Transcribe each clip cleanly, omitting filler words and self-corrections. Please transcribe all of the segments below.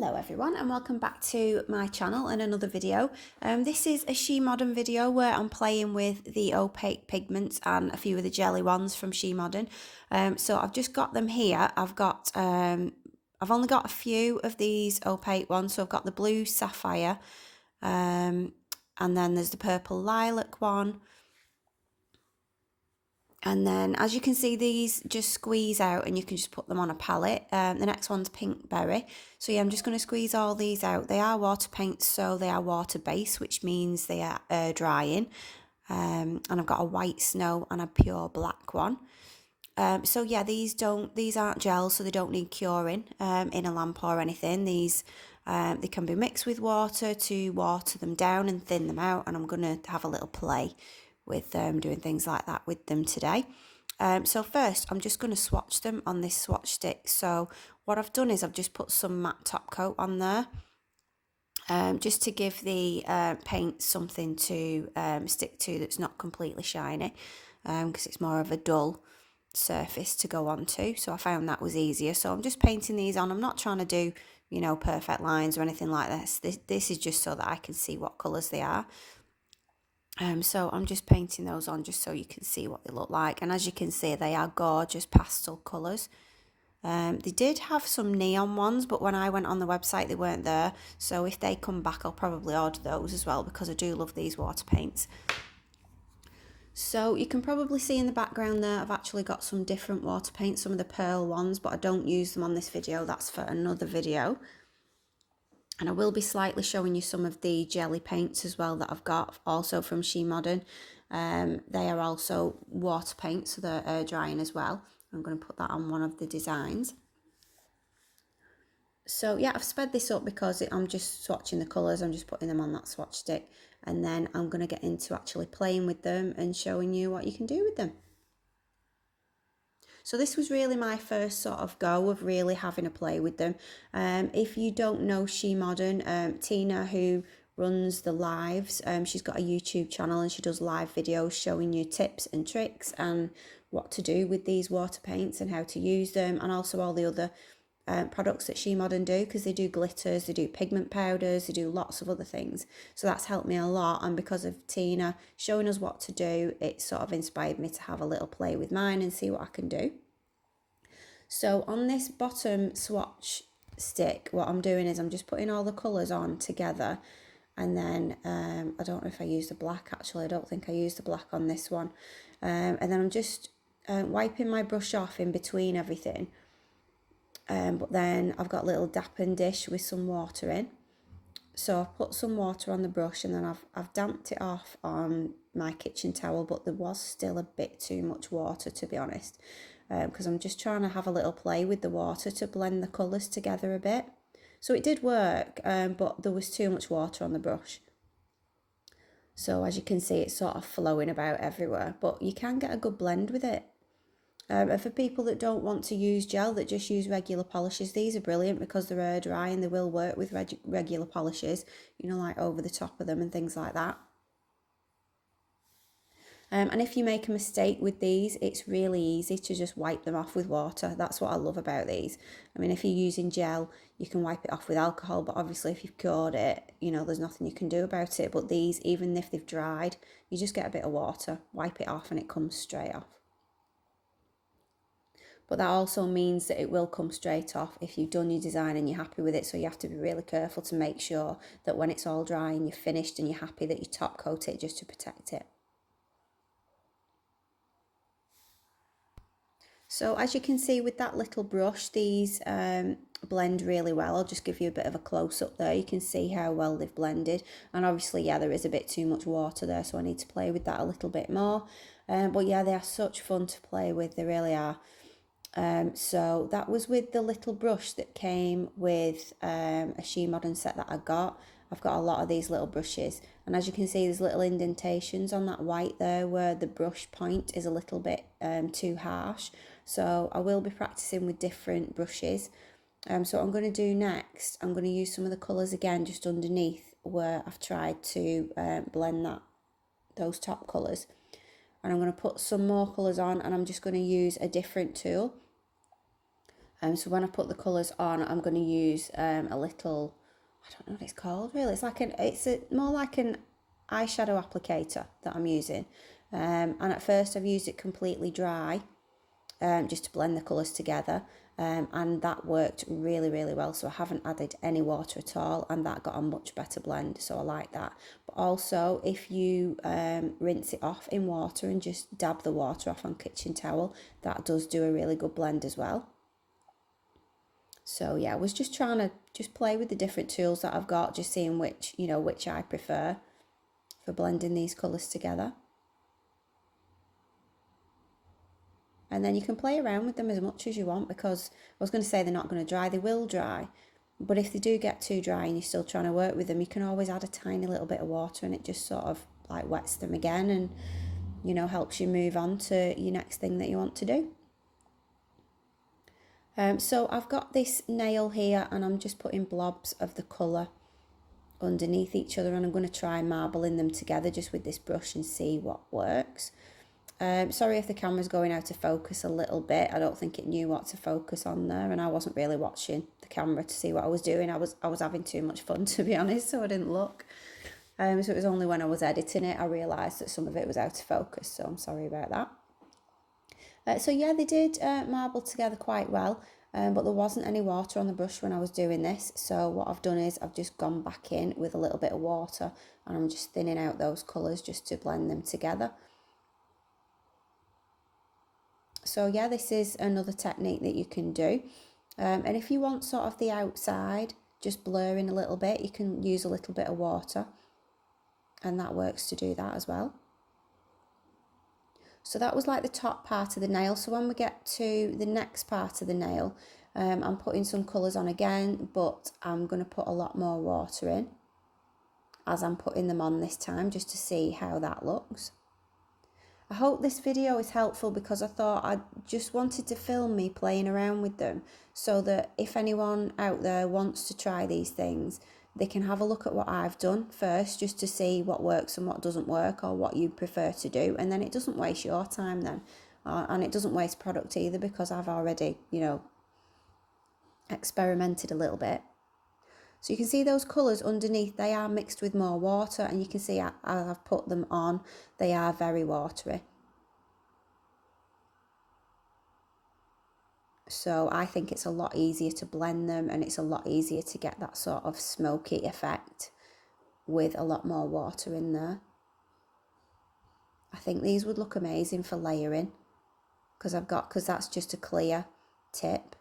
Hello everyone and welcome back to my channel and another video. This is a Shemodern video where I'm playing with the opaque pigments and a few of the jelly ones from Shemodern. So I've just got them here. I've only got a few of these opaque ones. So I've got the blue sapphire and then there's the purple lilac one. And then, as you can see, these just squeeze out and you can just put them on a palette. The next one's pink berry. So yeah, I'm just going to squeeze all these out. They are water paints, so they are water based, which means they are air drying. And I've got a white snow and a pure black one. So yeah, these aren't gels, so they don't need curing in a lamp or anything. These they can be mixed with water to water them down and thin them out. And I'm going to have a little play with doing things like that with them today. So first I'm just going to swatch them on this swatch stick. So what I've done is I've just put some matte top coat on there just to give the paint something to stick to that's not completely shiny, because it's more of a dull surface to go onto. So I found that was easier. So I'm just painting these on. I'm not trying to do, you know, perfect lines or anything like this. This is just so that I can see what colours they are. So I'm just painting those on just so you can see what they look like. And as you can see, they are gorgeous pastel colours. They did have some neon ones, but when I went on the website, they weren't there. So if they come back, I'll probably order those as well, because I do love these water paints. So you can probably see in the background there, I've actually got some different water paints, some of the pearl ones, but I don't use them on this video. That's for another video. And I will be slightly showing you some of the jelly paints as well that I've got, also from Shemodern. They are also water paints, so they're air drying as well. I'm going to put that on one of the designs. So yeah, I've sped this up because I'm just swatching the colours. I'm just putting them on that swatch stick. And then I'm going to get into actually playing with them and showing you what you can do with them. So this was really my first sort of go of really having a play with them. If you don't know Shemodern, Tina, who runs the lives, she's got a YouTube channel and she does live videos showing you tips and tricks and what to do with these water paints and how to use them, and also all the other products that Shemodern do, because they do glitters, they do pigment powders, they do lots of other things. So that's helped me a lot, and because of Tina showing us what to do, it sort of inspired me to have a little play with mine and see what I can do. So on this bottom swatch stick, what I'm doing is I'm just putting all the colours on together, and then I don't know if I used the black, actually I don't think I used the black on this one, and then I'm just wiping my brush off in between everything. But then I've got a little dappen dish with some water in. So I've put some water on the brush, and then I've damped it off on my kitchen towel, but there was still a bit too much water, to be honest, because I'm just trying to have a little play with the water to blend the colours together a bit. So it did work, but there was too much water on the brush. So as you can see, it's sort of flowing about everywhere, but you can get a good blend with it. And for people that don't want to use gel, that just use regular polishes, these are brilliant because they're air dry and they will work with regular polishes, you know, like over the top of them and things like that. And if you make a mistake with these, it's really easy to just wipe them off with water. That's what I love about these. I mean, if you're using gel, you can wipe it off with alcohol, but obviously if you've cured it, you know, there's nothing you can do about it. But these, even if they've dried, you just get a bit of water, wipe it off, and it comes straight off. But that also means that it will come straight off if you've done your design and you're happy with it. So you have to be really careful to make sure that when it's all dry and you're finished and you're happy, that you top coat it just to protect it. So as you can see with that little brush, these blend really well. I'll just give you a bit of a close-up there. You can see how well they've blended. And obviously, yeah, there is a bit too much water there, so I need to play with that a little bit more. But yeah, they are such fun to play with. They really are. So that was with the little brush that came with a Shemodern set that I got. I've got a lot of these little brushes, and as you can see, there's little indentations on that white there where the brush point is a little bit too harsh. So I will be practicing with different brushes. So what I'm going to do next, I'm going to use some of the colours again just underneath where I've tried to blend those top colours. And I'm going to put some more colours on, and I'm just going to use a different tool. So when I put the colours on, I'm going to use a little, I don't know what it's called really. It's like more like an eyeshadow applicator that I'm using. And at first I've used it completely dry, just to blend the colours together. And that worked really, really well. So I haven't added any water at all, and that got a much better blend. So I like that. But also, if you rinse it off in water and just dab the water off on kitchen towel, that does do a really good blend as well. So yeah, I was just trying to just play with the different tools that I've got, just seeing which I prefer for blending these colours together. And then you can play around with them as much as you want, because I was going to say they're not going to dry, they will dry. But if they do get too dry and you're still trying to work with them, you can always add a tiny little bit of water and it just sort of like wets them again and, helps you move on to your next thing that you want to do. So I've got this nail here and I'm just putting blobs of the colour underneath each other, and I'm going to try marbling them together just with this brush and see what works. Sorry if the camera's going out of focus a little bit. I don't think it knew what to focus on there, and I wasn't really watching the camera to see what I was doing. I was having too much fun, to be honest, so I didn't look. So it was only when I was editing it I realised that some of it was out of focus, so I'm sorry about that. So yeah, they did marble together quite well, but there wasn't any water on the brush when I was doing this. So what I've done is I've just gone back in with a little bit of water and I'm just thinning out those colours just to blend them together. So yeah, this is another technique that you can do. And if you want sort of the outside just blurring a little bit, you can use a little bit of water and that works to do that as well. So that was like the top part of the nail. So when we get to the next part of the nail, I'm putting some colours on again, but I'm going to put a lot more water in as I'm putting them on this time, just to see how that looks. I hope this video is helpful, because I thought I just wanted to film me playing around with them so that if anyone out there wants to try these things, they can have a look at what I've done first, just to see what works and what doesn't work, or what you prefer to do, and then it doesn't waste your time then, and it doesn't waste product either, because I've already, experimented a little bit. So you can see those colours underneath, they are mixed with more water, and you can see as I've put them on, they are very watery. So I think it's a lot easier to blend them, and it's a lot easier to get that sort of smoky effect with a lot more water in there. I think these would look amazing for layering, because that's just a clear tip.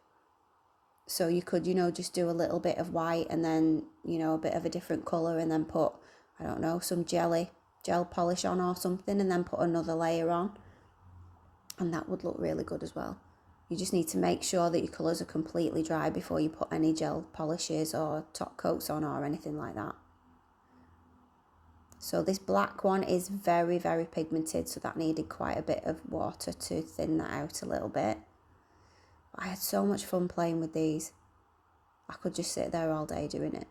So you could, just do a little bit of white and then, a bit of a different colour, and then put, I don't know, some gel polish on or something, and then put another layer on. And that would look really good as well. You just need to make sure that your colours are completely dry before you put any gel polishes or top coats on or anything like that. So this black one is very, very pigmented, so that needed quite a bit of water to thin that out a little bit. I had so much fun playing with these. I could just sit there all day doing it.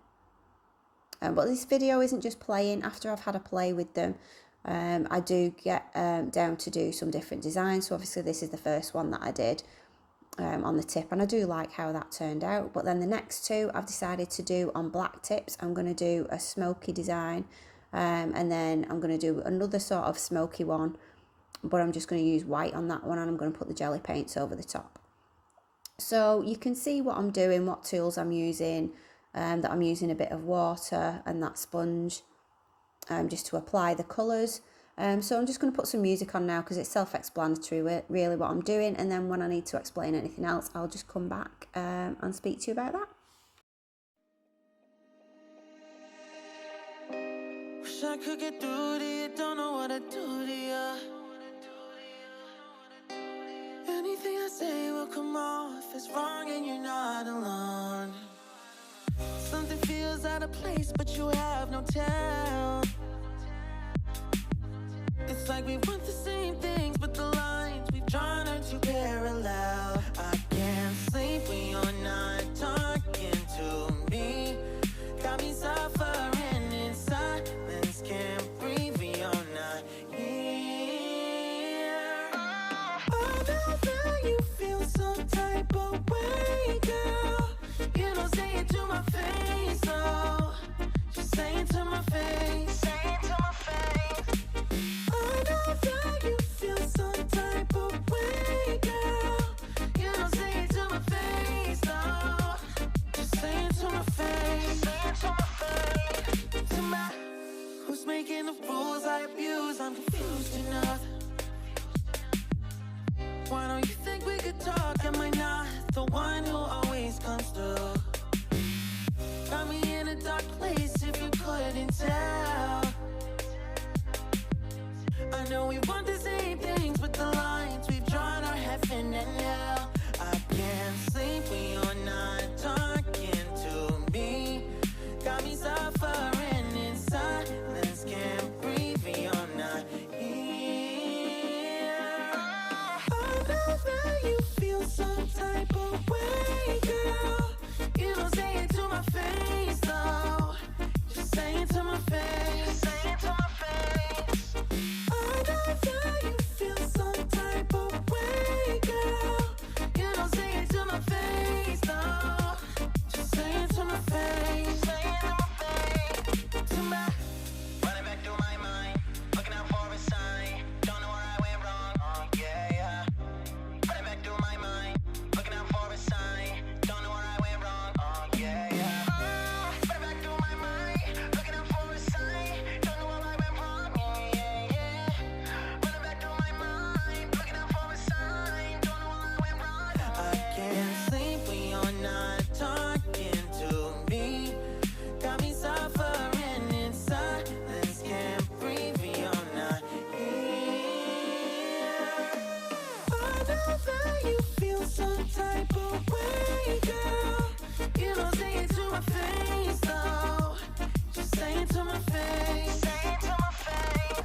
But this video isn't just playing. After I've had a play with them, I do get down to do some different designs. So obviously this is the first one that I did on the tip, and I do like how that turned out. But then the next two I've decided to do on black tips. I'm going to do a smoky design, and then I'm going to do another sort of smoky one, but I'm just going to use white on that one, and I'm going to put the jelly paints over the top. So you can see what I'm doing, what tools I'm using, that I'm using a bit of water and that sponge just to apply the colours. So I'm just going to put some music on now, because it's self-explanatory really what I'm doing, and then when I need to explain anything else, I'll just come back and speak to you about that. Wish I could get through to you, don't know what to do to you. Anything I say will come off as wrong, and you're not alone. Something feels out of place, but you have no tell. It's like we want the same things, but the lines we've drawn are too parallel. I can't sleep when you're not talking to me. Got me suffering in silence, can't breathe when you're not here. I know that you feel some type of way. I'm confused enough. Why don't you think we could talk? Am I not the one who always comes through? Got me in a dark place if you couldn't tell. I know we want the same things, but the lines we've drawn are heaven and hell. I can't sleep when you're not talking to me. Got me suffering in silence, can't breathe when you're not here. I know that you feel some type of way, girl. You don't say it to my face, though. Just say it to my face. Say it to my face. I know that you feel some type of way, girl. You don't say it to my face, though. Just say it to my face. Say it to my face. To my. Running back through my mind, looking out for a sign. Don't know where I went wrong. Oh yeah, yeah. Running back through my mind, looking out for a sign. Don't know where I went wrong. Oh yeah, yeah. Running back through my mind, looking out for a sign. Don't know where I went wrong. Yeah, yeah, yeah. Running back through my mind, looking out for a sign. Don't know where I went wrong. I can't sleep when you're not talking to me. Got me suffering in silence, can't breathe when you're not here. I know that you feel some type of way, girl. You don't say it to my face, though. Just say it to my face. Say it to my face.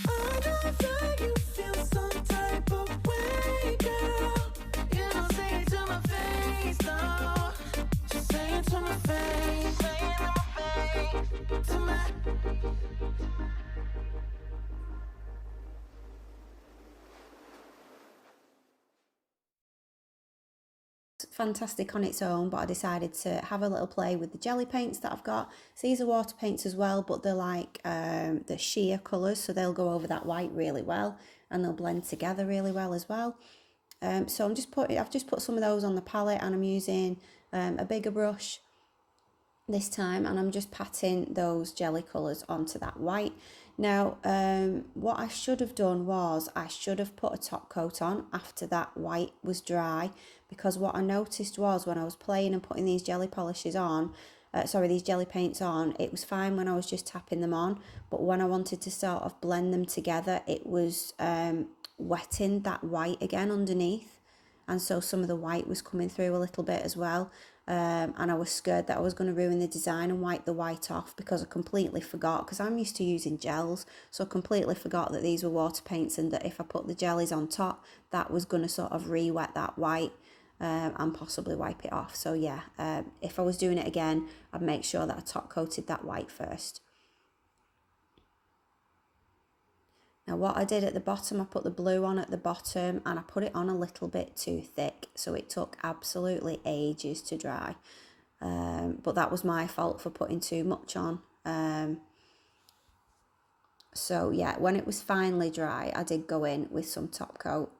I know that you feel some type of way, girl. You don't say it to my face, though. Just say it to my face. Say it to my face. To my. Fantastic on its own, but I decided to have a little play with the jelly paints that I've got. So these are water paints as well, but they're like the sheer colours, so they'll go over that white really well and they'll blend together really well as well. So I've just put some of those on the palette, and I'm using a bigger brush this time, and I'm just patting those jelly colours onto that white. Now, what I should have done was I should have put a top coat on after that white was dry, because what I noticed was when I was playing and putting these jelly polishes on, these jelly paints on, it was fine when I was just tapping them on, but when I wanted to sort of blend them together, it was wetting that white again underneath, and so some of the white was coming through a little bit as well. And I was scared that I was going to ruin the design and wipe the white off, because I completely forgot, because I'm used to using gels, so I completely forgot that these were water paints, and that if I put the jellies on top, that was going to sort of re-wet that white and possibly wipe it off. So yeah, if I was doing it again, I'd make sure that I top coated that white first. Now what I did at the bottom, I put the blue on at the bottom, and I put it on a little bit too thick, so it took absolutely ages to dry. But that was my fault for putting too much on. So yeah, when it was finally dry, I did go in with some top coat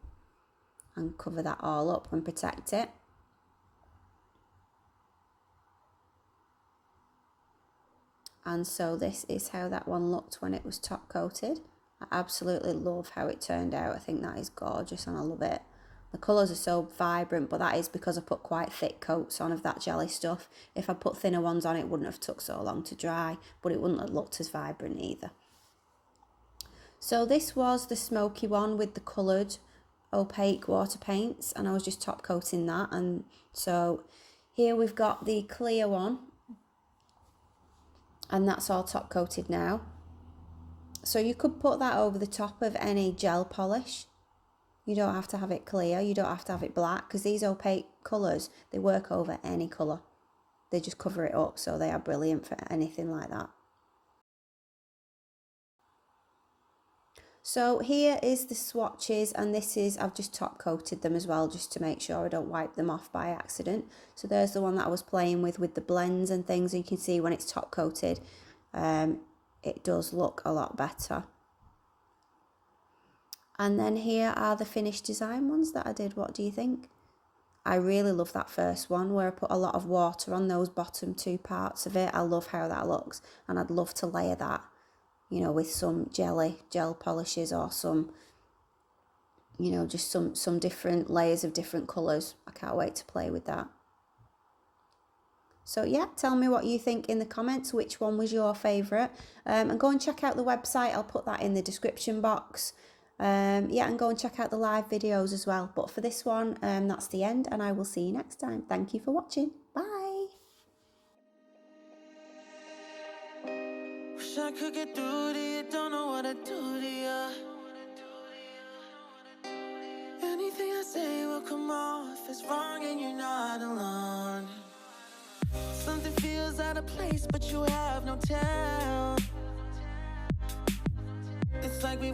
and cover that all up and protect it. And so this is how that one looked when it was top coated. I absolutely love how it turned out. I think that is gorgeous and I love it. The colours are so vibrant, but that is because I put quite thick coats on of that jelly stuff. If I put thinner ones on, it wouldn't have took so long to dry, but it wouldn't have looked as vibrant either. So this was the smoky one with the coloured opaque water paints, and I was just top coating that. And so here we've got the clear one, and that's all top coated now. So you could put that over the top of any gel polish. You don't have to have it clear, you don't have to have it black, because these opaque colours, they work over any colour. They just cover it up, so they are brilliant for anything like that. So here is the swatches, and this is, I've just top coated them as well, just to make sure I don't wipe them off by accident. So there's the one that I was playing with the blends and things, and you can see when it's top coated, it does look a lot better. And then here are the finished design ones that I did. What do you think? I really love that first one where I put a lot of water on those bottom two parts of it. I love how that looks, and I'd love to layer that you know, with some gel polishes, or some, you know, just some different layers of different colours. I can't wait to play with that. So yeah, tell me what you think in the comments, which one was your favourite. And go and check out the website, I'll put that in the description box. Yeah, and go and check out the live videos as well. But for this one, that's the end, and I will see you next time. Thank you for watching. Bye. Wish I could get through to you, don't know what to do to you. Anything I say will come off as wrong, and you're not alone. Something feels out of place, but you have no time.